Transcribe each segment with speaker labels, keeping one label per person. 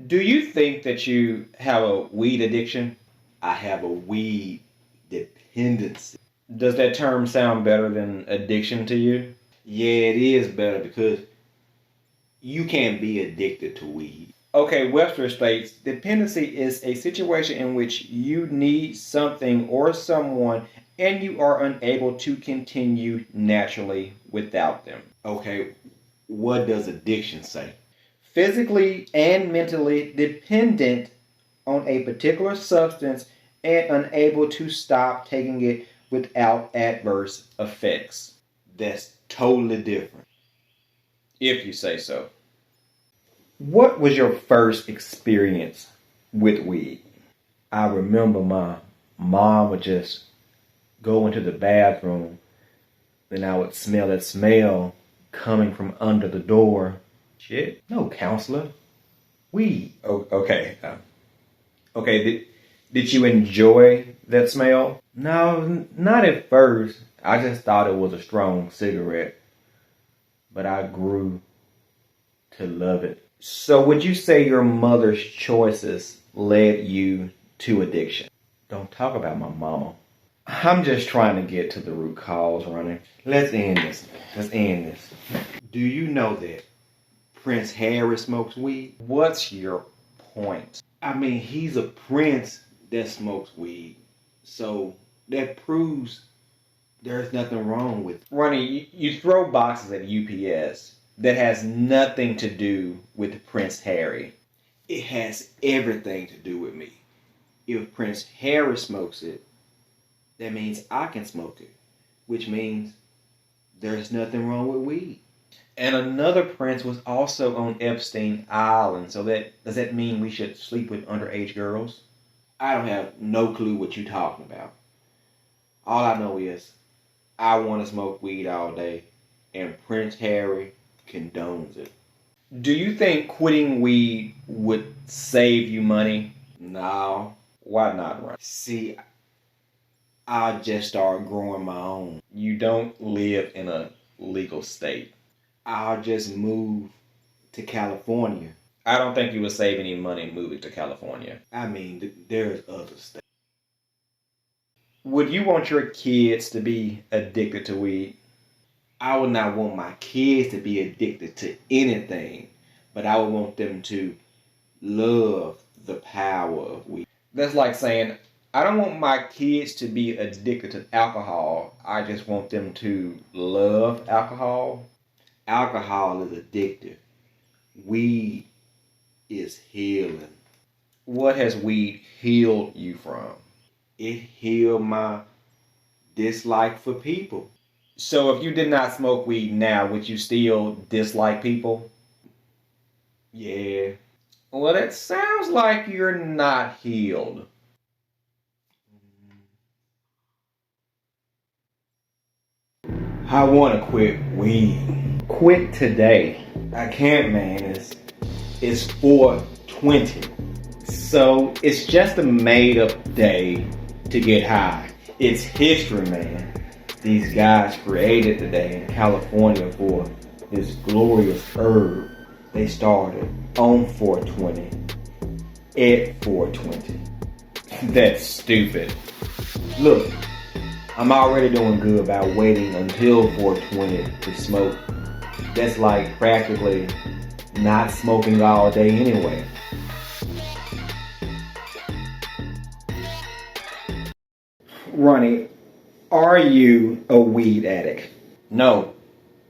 Speaker 1: Do you think that you have a weed addiction?
Speaker 2: I have a weed dependency.
Speaker 1: Does that term sound better than addiction to you?
Speaker 2: Yeah, it is better because you can't be addicted to weed.
Speaker 1: Okay, Webster states dependency is a situation in which you need something or someone and you are unable to continue naturally without them.
Speaker 2: Okay, what does addiction say?
Speaker 1: Physically and mentally dependent on a particular substance and unable to stop taking it without adverse effects.
Speaker 2: That's totally different.
Speaker 1: If you say so. What was your first experience with weed? I remember my mom would just go into the bathroom, and I would smell that smell coming from under the door. Shit, no, counselor. Weed. Oh, okay. Okay, did you enjoy that smell? No, not at first. I just thought it was a strong cigarette. But I grew to love it. So would you say your mother's choices led you to addiction? Don't talk about my mama. I'm just trying to get to the root cause, Ronnie. Let's end this. Let's end this.
Speaker 2: Do you know that Prince Harry smokes weed?
Speaker 1: What's your point?
Speaker 2: I mean, he's a prince that smokes weed. So that proves there's nothing wrong with it.
Speaker 1: Ronnie, you throw boxes at UPS that has nothing to do with Prince Harry.
Speaker 2: It has everything to do with me. If Prince Harry smokes it, that means I can smoke it, which means there's nothing wrong with weed.
Speaker 1: And another prince was also on Epstein Island. So does that mean we should sleep with underage girls?
Speaker 2: I don't have no clue what you're talking about. All I know is I want to smoke weed all day, and Prince Harry condones it.
Speaker 1: Do you think quitting weed would save you money?
Speaker 2: No.
Speaker 1: Why not, Ron?
Speaker 2: See, I'll just start growing my own.
Speaker 1: You don't live in a legal state.
Speaker 2: I'll just move to California.
Speaker 1: I don't think you would save any money moving to California.
Speaker 2: I mean, there's other states.
Speaker 1: Would you want your kids to be addicted to weed?
Speaker 2: I would not want my kids to be addicted to anything, but I would want them to love the power of weed.
Speaker 1: That's like saying, I don't want my kids to be addicted to alcohol. I just want them to love alcohol.
Speaker 2: Alcohol is addictive. Weed is healing.
Speaker 1: What has weed healed you from?
Speaker 2: It healed my dislike for people.
Speaker 1: So if you did not smoke weed now, would you still dislike people?
Speaker 2: Yeah.
Speaker 1: Well, that sounds like you're not healed.
Speaker 2: I want to quit weed.
Speaker 1: Quit today.
Speaker 2: I can't, man. It's 420.
Speaker 1: So it's just a made up day to get high.
Speaker 2: It's history, man. These guys created the day in California for this glorious herb. They started on 420 at 420.
Speaker 1: That's stupid.
Speaker 2: Look, I'm already doing good by waiting until 420 to smoke. That's like practically not smoking all day anyway.
Speaker 1: Ronnie, are you a weed addict?
Speaker 2: No,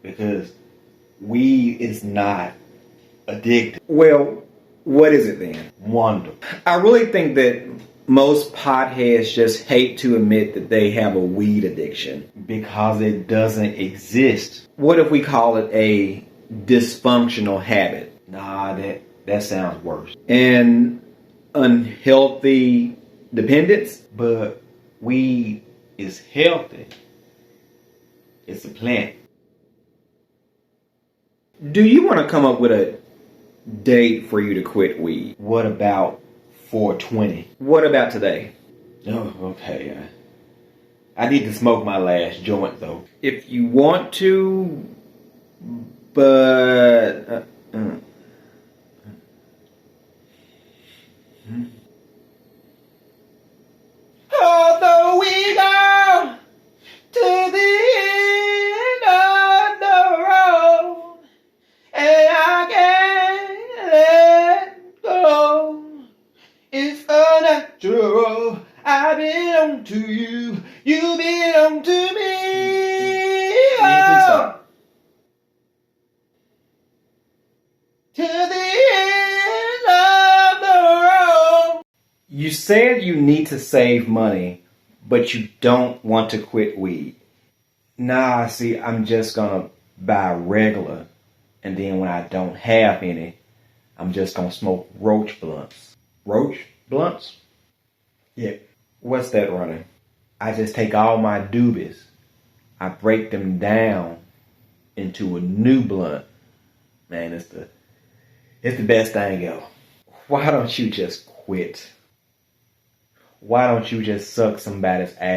Speaker 2: because weed is not addictive.
Speaker 1: Well, what is it then?
Speaker 2: Wonder.
Speaker 1: I really think that most potheads just hate to admit that they have a weed addiction.
Speaker 2: Because it doesn't exist.
Speaker 1: What if we call it a dysfunctional habit?
Speaker 2: Nah, that sounds worse.
Speaker 1: An unhealthy dependence?
Speaker 2: But weed is healthy. It's a plant.
Speaker 1: Do you want to come up with a date for you to quit weed?
Speaker 2: What about 420?
Speaker 1: What about today?
Speaker 2: Oh, okay. I need to smoke my last joint, though.
Speaker 1: If you want to, but...
Speaker 2: Although we go to the end of the road, and I can't let go. It's unnatural. I belong to you. You belong to me.
Speaker 1: Please stop.
Speaker 2: To the end of the road.
Speaker 1: You said you need to save money, but you don't want to quit weed. Nah, see, I'm just gonna buy regular, and then when I don't have any, I'm just gonna smoke roach blunts. Roach blunts?
Speaker 2: Yeah.
Speaker 1: What's that, Ronnie? I just take all my doobies, I break them down into a new blunt. Man, it's the best thing ever. Why don't you just quit? Why don't you just suck somebody's ass?